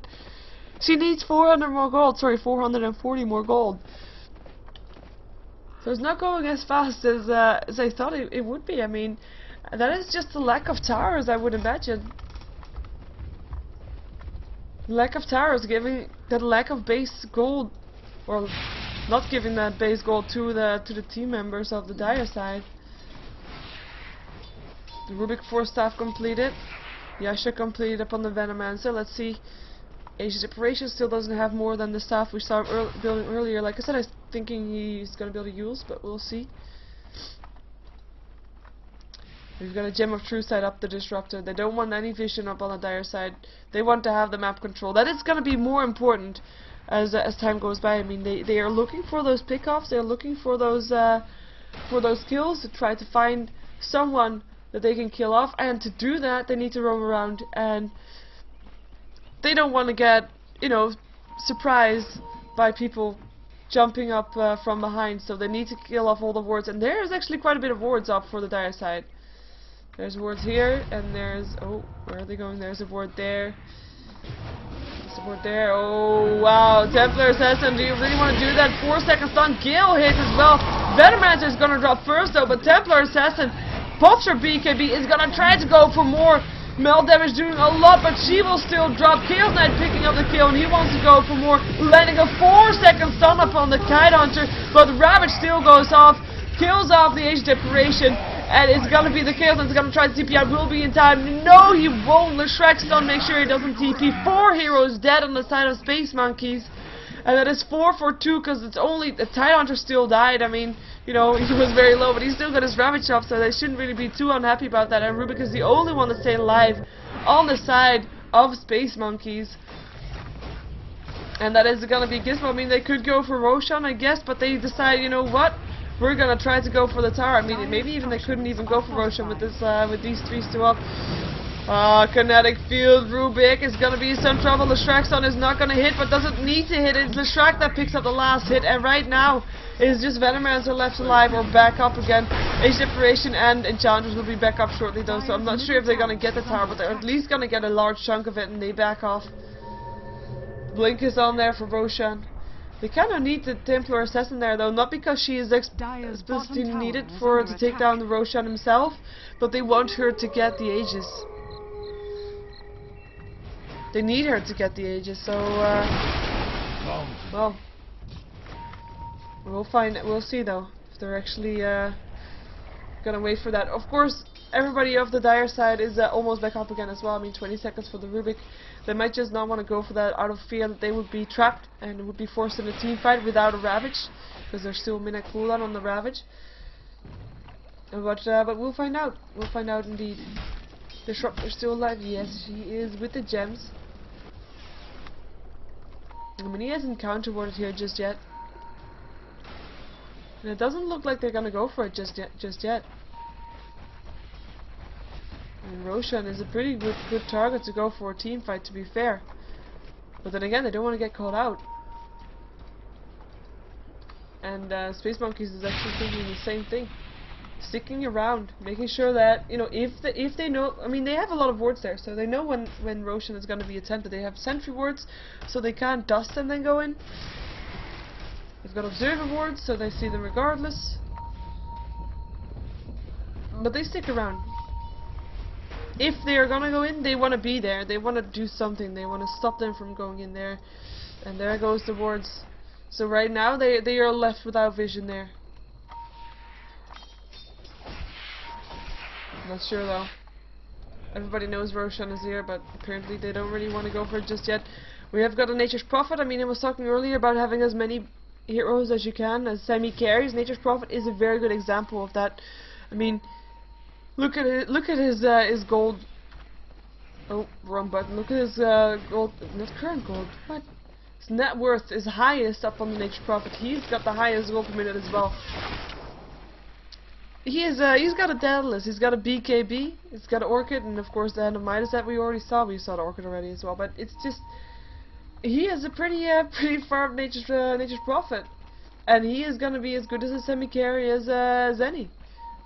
She needs 400 more gold, sorry, 440 more gold. So it's not going as fast as I thought it would be. I mean, that is just the lack of towers, I would imagine. Lack of towers, giving that lack of base gold, or not giving that base gold to the team members of the Dire side. The Rubik Force Staff completed. Yasha completed upon the Venomancer. Let's see. Asia's Operation still doesn't have more than the staff we saw building earlier. Like I said, I was thinking he's gonna build a Yules, but we'll see. We've got a Gem of Truth side up the Disruptor. They don't want any vision up on the Dire side. They want to have the map control. That is going to be more important as time goes by. I mean, they are looking for those pickoffs. They're looking for those kills, to try to find someone that they can kill off. And to do that, they need to roam around, and they don't want to get, you know, surprised by people jumping up from behind. So they need to kill off all the wards. And there is actually quite a bit of wards up for the Dire side. There's wards here, and there's... oh, where are they going? There's a ward there. There's a ward there. Oh, wow. Templar Assassin, do you really want to do that? 4-second stun. Gale hits as well. Venomancer is going to drop first, though, but Templar Assassin pops her BKB, is going to try to go for more melt damage, doing a lot, but she will still drop. Chaos Knight picking up the kill, and he wants to go for more, landing a 4-second stun upon the Tidehunter, but Ravage still goes off, kills off the Age Decoration. And it's gonna be the Chaos Knight that's gonna try to TP out. Will be in time. No, he won't. Leshrac stun, make sure he doesn't TP. 4 heroes dead on the side of Spacemonkeys. And that is 4 for 2, because it's only... the Tidehunter still died. I mean, you know, he was very low, but he still got his Ravage up, so they shouldn't really be too unhappy about that. And Rubik is the only one that's staying alive on the side of Spacemonkeys. And that is gonna be Gizmo. I mean, they could go for Roshan, I guess, but they decide, you know what? We're gonna try to go for the tower. I mean, maybe even they couldn't even go for Roshan with this, with these 3 still up. Kinetic Field, Rubik is gonna be some trouble. Leshrac stun is not gonna hit, but doesn't need to hit. It's Leshrac that picks up the last hit, and right now, It's just Venomans are left alive or back up again. Age Separation and Enchanters will be back up shortly though, so I'm not sure if they're gonna get the tower, but they're at least gonna get a large chunk of it and they back off. Blink is on there for Roshan. They kind of need the Templar Assassin there though, not because she is explicitly needed to take down the Roshan himself, but they want her to get the Aegis. They need her to get the Aegis, so well, we'll see though if they're actually gonna wait for that. Of course, everybody of the Dire side is almost back up again as well. I mean, 20 seconds for the Rubik. They might just not want to go for that out of fear that they would be trapped and would be forced in a team fight without a Ravage, because there's still a minute cooldown on the Ravage. But we'll find out. We'll find out indeed. Disruptor still alive? Yes, she is with the gems. I mean, he hasn't counter-warded here just yet. And it doesn't look like they're gonna go for it just yet. And Roshan is a pretty good target to go for a team fight, to be fair. But then again, they don't want to get caught out. And Spacemonkeys is actually thinking the same thing. Sticking around, making sure that, you know, if they know, I mean, they have a lot of wards there, so they know when Roshan is going to be attempted. They have sentry wards, so they can't dust and then go in. They've got observer wards, so they see them regardless. But they stick around. If they are gonna go in, they want to be there. They want to do something. They want to stop them from going in there. And there goes the wards. So right now they are left without vision there. Not sure though. Everybody knows Roshan is here, but apparently they don't really want to go for it just yet. We have got a Nature's Prophet. I mean, I was talking earlier about having as many heroes as you can as semi-carries. Nature's Prophet is a very good example of that. I mean, look at it. Look at his gold. Oh, wrong button. Look at his gold. Not current gold. What? His net worth is highest up on the Nature's Prophet. He's got the highest gold per minute as well. He's got a Daedalus, he's got a BKB, he's got an Orchid, and of course the Hand of Midas that we already saw. We saw the Orchid already as well, but it's just, he is a pretty farmed Nature's Prophet, and he is gonna be as good as a semi-carry as any.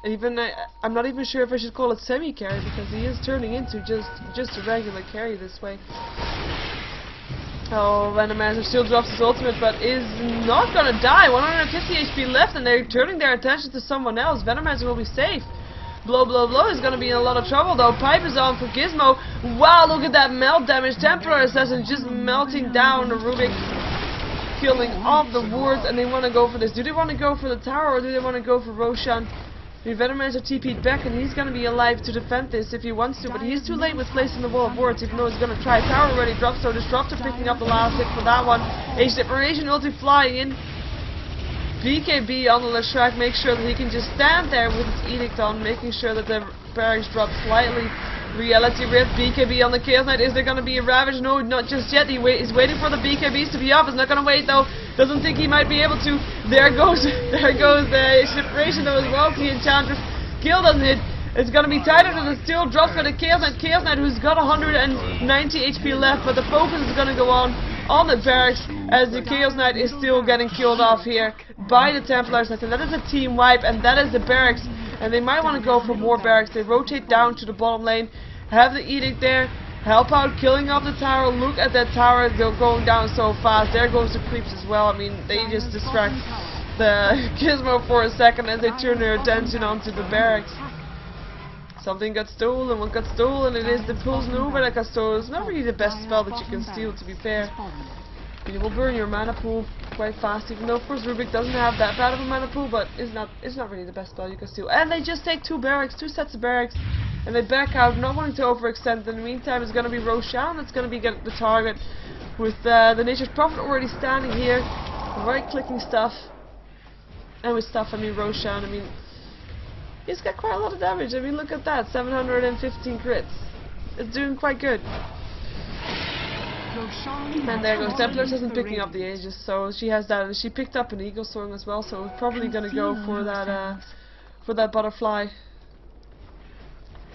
Even I'm not even sure if I should call it semi-carry, because he is turning into just a regular carry this way. Oh, Venomancer still drops his ultimate, but is not gonna die. 150 HP left, and they're turning their attention to someone else. Venomancer will be safe. Blow is gonna be in a lot of trouble though. Pipe is on for Gizmo. Wow, look at that melt damage. Templar Assassin just melting down the Rubik, killing all the wards, and they want to go for this. Do they want to go for the tower, or do they want to go for Roshan? The Venomancer TP'd back, and he's gonna be alive to defend this if he wants to, but he's too late with placing the wall of wards, even though he's gonna try. Tower already dropped, so Disruptor picking up the last hit for that one. Age Separation ulti flying in. BKB on the Leshrac makes sure that he can just stand there with his Edict on, making sure that the barracks drop slightly. Reality Rift, BKB on the Chaos Knight. Is there going to be a Ravage? No, not just yet. He's waiting for the BKBs to be off. He's not going to wait though. Doesn't think he might be able to. There goes the Separation though as well. The Enchantress kill doesn't hit. It's going to be tighter than the still drop for the Chaos Knight. Chaos Knight who's got 190 HP left, but the focus is going to go on the barracks as the Chaos Knight is still getting killed off here by the Templars. I think that is a team wipe, and that is the barracks. And they might want to go for more barracks. They rotate down to the bottom lane, have the Edict there, help out killing off the tower. Look at that tower, they're going down so fast. There goes the creeps as well. I mean, they just distract the Gizmo for a second as they turn their attention onto the barracks. Something got stolen, what got stolen? It is the Pulse Nova that got stolen. It's not really the best spell that you can steal, to be fair. You will burn your mana pool quite fast, even though of course Rubik doesn't have that bad of a mana pool, but it's not really the best spell you can steal. And they just take two sets of barracks, and they back out, not wanting to overextend. In the meantime, it's going to be Roshan that's going to be the target, with the Nature's Prophet already standing here, right-clicking stuff. And with stuff, I mean Roshan. I mean, he's got quite a lot of damage. I mean, look at that, 715 crits. It's doing quite good. And there goes Templars isn't picking up the Aegis, so she has that, and she picked up an Eagle Song as well, so we're probably gonna go for that butterfly.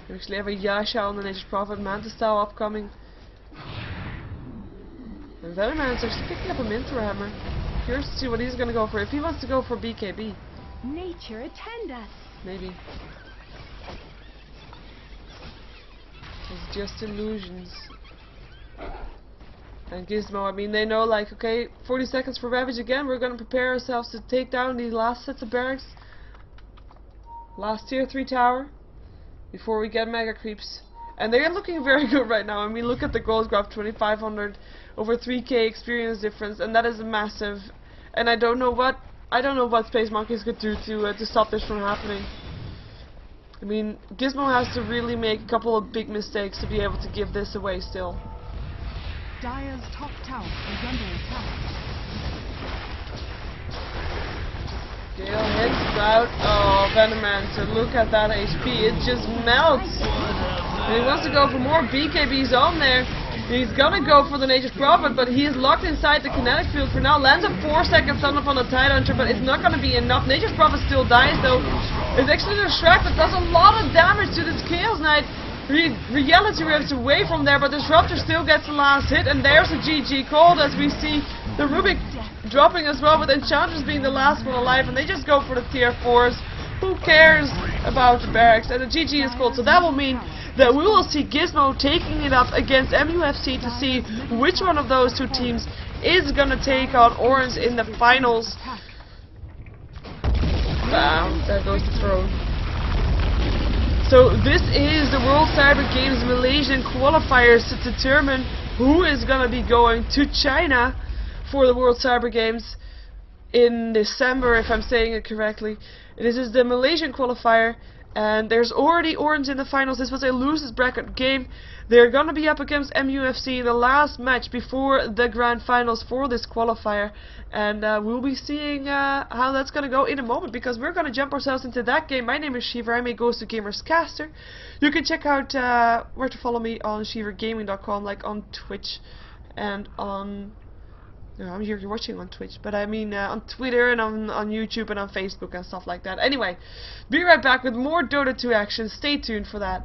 We actually have a Yasha on the Nature's Prophet, Manta style upcoming. And Venomancer is picking up a Minthra Hammer. curious to see what he's gonna go for. If he wants to go for BKB. Nature attend us. Maybe. It's just illusions. And Gizmo, I mean, they know, like, okay, 40 seconds for Ravage again. We're gonna prepare ourselves to take down these last sets of barracks. Last tier 3 tower. Before we get mega creeps. And they're looking very good right now. I mean, look at the gold graph, 2500 over 3k experience difference, and that is massive. And I don't know what Spacemonkeys could do to stop this from happening. I mean, Gizmo has to really make a couple of big mistakes to be able to give this away still. Dire's top tower is under attack. Gale hits Sprout. Oh, Venomancer, look at that HP. It just melts. And he wants to go for more BKBs on there. He's gonna go for the Nature's Prophet, but he is locked inside the kinetic field for now. Lands a 4 second stun up on the Tide Hunter, but it's not gonna be enough. Nature's Prophet still dies though. It's actually the Shrek that does a lot of damage to this Chaos Knight. Reality rips away from there, but Disruptor still gets the last hit, and there's a GG called as we see the Rubik dropping as well, with Enchantress being the last one alive, and they just go for the tier 4s. Who cares about the barracks? And the GG is called, so that will mean that we will see Gizmo taking it up against MUFC to see which one of those two teams is gonna take on Orange in the finals. Bam, there goes the throne. So this is the World Cyber Games Malaysian qualifiers to determine who is gonna be going to China for the World Cyber Games in December, if I'm saying it correctly. This is the Malaysian qualifier, and there's already Orange in the finals. This was a losers bracket game. They're gonna be up against MUFC in the last match before the grand finals for this qualifier, and we'll be seeing how that's gonna go in a moment, because we're gonna jump ourselves into that game. My name is Sheever. I'm a Ghost of Gamers caster. You can check out where to follow me on SheeverGaming.com, like on Twitch and on... No, you're watching on Twitch, but I mean on Twitter and on YouTube and on Facebook and stuff like that. Anyway, be right back with more Dota 2 action. Stay tuned for that.